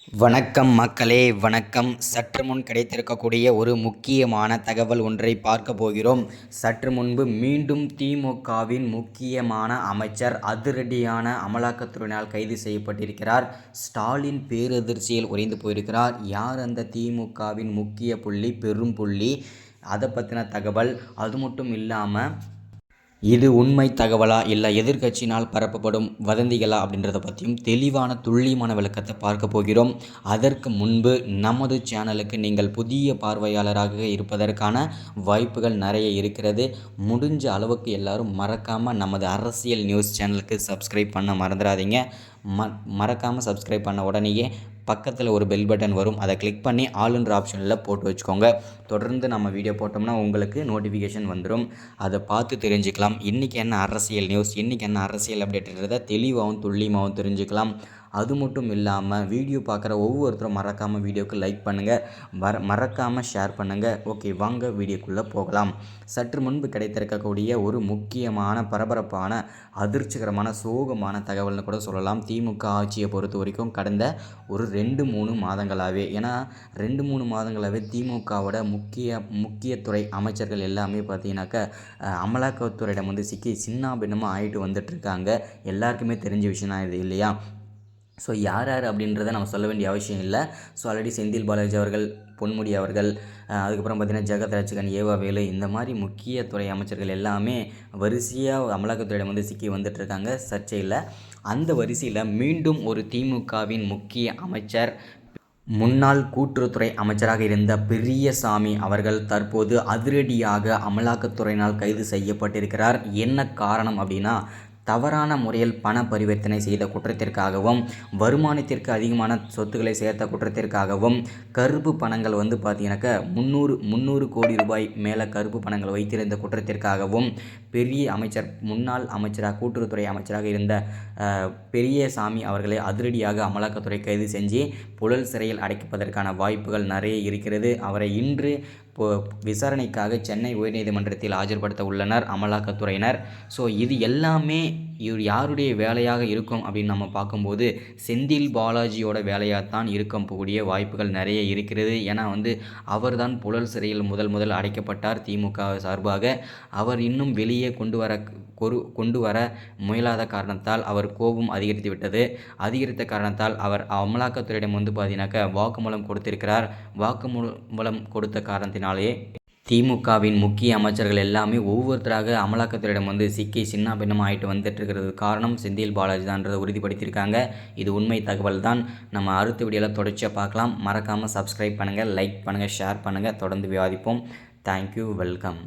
வணக்கம் மக்களே, வணக்கம். சற்று முன் கிடைத்திருக்கக்கூடிய ஒரு முக்கியமான தகவல் ஒன்றை பார்க்க போகிறோம். சற்று முன்பு மீண்டும் திமுகவின் முக்கியமான அமைச்சர் அதிரடியான அமலாக்கத்துறையினால் கைது செய்யப்பட்டிருக்கிறார். ஸ்டாலின் பேரதிர்ச்சியில் உறைந்து போயிருக்கிறார். யார் அந்த திமுகவின் முக்கிய புள்ளி, பெரும் புள்ளி? அதை பற்றின தகவல். அது மட்டும் இல்லாமல் இது உண்மை தகவலா இல்லை எதிர்க்கட்சியினால் பரப்பப்படும் வதந்திகளா அப்படின்றத பற்றியும் தெளிவான துல்லியமான விளக்கத்தை பார்க்க போகிறோம். அதற்கு முன்பு நமது சேனலுக்கு நீங்கள் புதிய பார்வையாளராக இருப்பதற்கான வாய்ப்புகள் நிறைய இருக்கிறது. முடிஞ்ச அளவுக்கு எல்லாரும் மறக்காமல் நமது அரசியல் நியூஸ் சேனலுக்கு சப்ஸ்கிரைப் பண்ண மறந்துடாதீங்க. மறக்காமல் சப்ஸ்கிரைப் பண்ண உடனேயே பக்கத்தில் ஒரு பெல் பட்டன் வரும். அதை கிளிக் பண்ணி ஆளுன்ற ஆப்ஷனில் போட்டு வச்சுக்கோங்க. தொடர்ந்து நம்ம வீடியோ போட்டோம்னா உங்களுக்கு நோட்டிஃபிகேஷன் வந்துடும். அதை பார்த்து தெரிஞ்சுக்கலாம். இன்றைக்கி என்ன அரசியல் நியூஸ், இன்றைக்கி என்ன அரசியல் அப்டேட்ன்றதை தெளிவாகவும் துல்லியமாகவும் தெரிஞ்சுக்கலாம். அது மட்டும் இல்லாமல் வீடியோ பார்க்குற ஒவ்வொருத்தரும் மறக்காமல் வீடியோக்கு லைக் பண்ணுங்கள், மறக்காமல் ஷேர் பண்ணுங்கள். ஓகே, வாங்க வீடியோக்குள்ளே போகலாம். சற்று முன்பு கிடைத்திருக்கக்கூடிய ஒரு முக்கியமான பரபரப்பான அதிர்ச்சிகரமான சோகமான தகவல்னு கூட சொல்லலாம். திமுக ஆட்சியை பொறுத்த வரைக்கும் கடந்த ஒரு 2-3 மாதங்களாகவே, ஏன்னா 2-3 மாதங்களாகவே திமுகவோட முக்கியத்துறை அமைச்சர்கள் எல்லாமே பார்த்தீங்கன்னாக்கா அமலாக்கத்துறையிடம் சிக்கி சின்ன பின்னமாக ஆகிட்டு வந்துட்டுருக்காங்க. எல்லாருக்குமே தெரிஞ்ச விஷயம் தான் இது இல்லையா? ஸோ யார் அப்படின்றத நம்ம சொல்ல வேண்டிய அவசியம் இல்லை. ஸோ ஆல்ரெடி செந்தில் பாலாஜி அவர்கள், பொன்முடி அவர்கள், அதுக்கப்புறம் பார்த்திங்கன்னா ஜெகத் ரட்சகன், ஏவா வேலு, இந்த மாதிரி முக்கிய துறை அமைச்சர்கள் எல்லாமே வரிசையாக அமலாக்கத்துறையிடம் சிக்கி வந்துட்டுருக்காங்க சர்ச்சையில். அந்த வரிசையில் மீண்டும் ஒரு திமுகவின் முக்கிய அமைச்சர், முன்னாள் கூட்டுறவுத்துறை அமைச்சராக இருந்த பெரியசாமி அவர்கள் தற்போது அதிரடியாக அமலாக்கத்துறையினால் கைது செய்யப்பட்டிருக்கிறார். என்ன காரணம் அப்படின்னா, தவறான முறையில் பண பரிவர்த்தனை செய்த குற்றத்திற்காகவும், வருமானத்திற்கு அதிகமான சொத்துக்களை சேர்த்த குற்றத்திற்காகவும், கருப்பு பணங்கள் பார்த்தீங்கன்னாக்கா 300 கோடி ரூபாய் மேலே கருப்பு பணங்கள் வைத்திருந்த குற்றத்திற்காகவும், பெரிய அமைச்சர், முன்னாள் அமைச்சராக கூட்டுறவுத்துறை அமைச்சராக இருந்த பெரியசாமி அவர்களை அதிரடியாக அமலாக்கத்துறை கைது செஞ்சு புழல் சிறையில் அடைப்பதற்கான வாய்ப்புகள் நிறைய இருக்கிறது. அவரை இன்று விசாரணைக்காக சென்னை உயர்நீதிமன்றத்தில் ஆஜர்படுத்த உள்ளனர் அமலாக்கத்துறையினர். ஸோ இது எல்லாமே யாருடைய வேலையாக இருக்கும் அப்படின்னு நம்ம பார்க்கும்போது செந்தில் பாலாஜியோட வேலையாகத்தான் இருக்கக்கூடிய வாய்ப்புகள் நிறைய இருக்கிறது. ஏன்னா அவர்தான் புழல் சிறையில் முதல் அடைக்கப்பட்டார் திமுக சார்பாக. அவர் இன்னும் வெளியே கொண்டு வர முயலாத காரணத்தால் அவர் கோபம் அதிகரித்த காரணத்தால் அவர் அமலாக்கத்துறையிடம் பார்த்தீங்கன்னாக்கா வாக்குமூலம் கொடுத்திருக்கிறார். வாக்குமூலம் கொடுத்த காரணத்தினாலே திமுகவின் முக்கிய அமைச்சர்கள் எல்லாமே ஒவ்வொருத்தராக அமலாக்கத்துறையிடம் சிக்கி சின்ன பின்னமாக ஆகிட்டு வந்துட்டுருக்கிறது காரணம் செந்தில் பாலாஜி தான்றதை உறுதிப்படுத்தியிருக்காங்க. இது உண்மை தகவல் தான். நம்ம அடுத்த வீடியோவில் தொடர்ச்சியாக பார்க்கலாம். மறக்காமல் சப்ஸ்கிரைப் பண்ணுங்கள், லைக் பண்ணுங்கள், ஷேர் பண்ணுங்கள். தொடர்ந்து விவாதிப்போம். Thank you, welcome.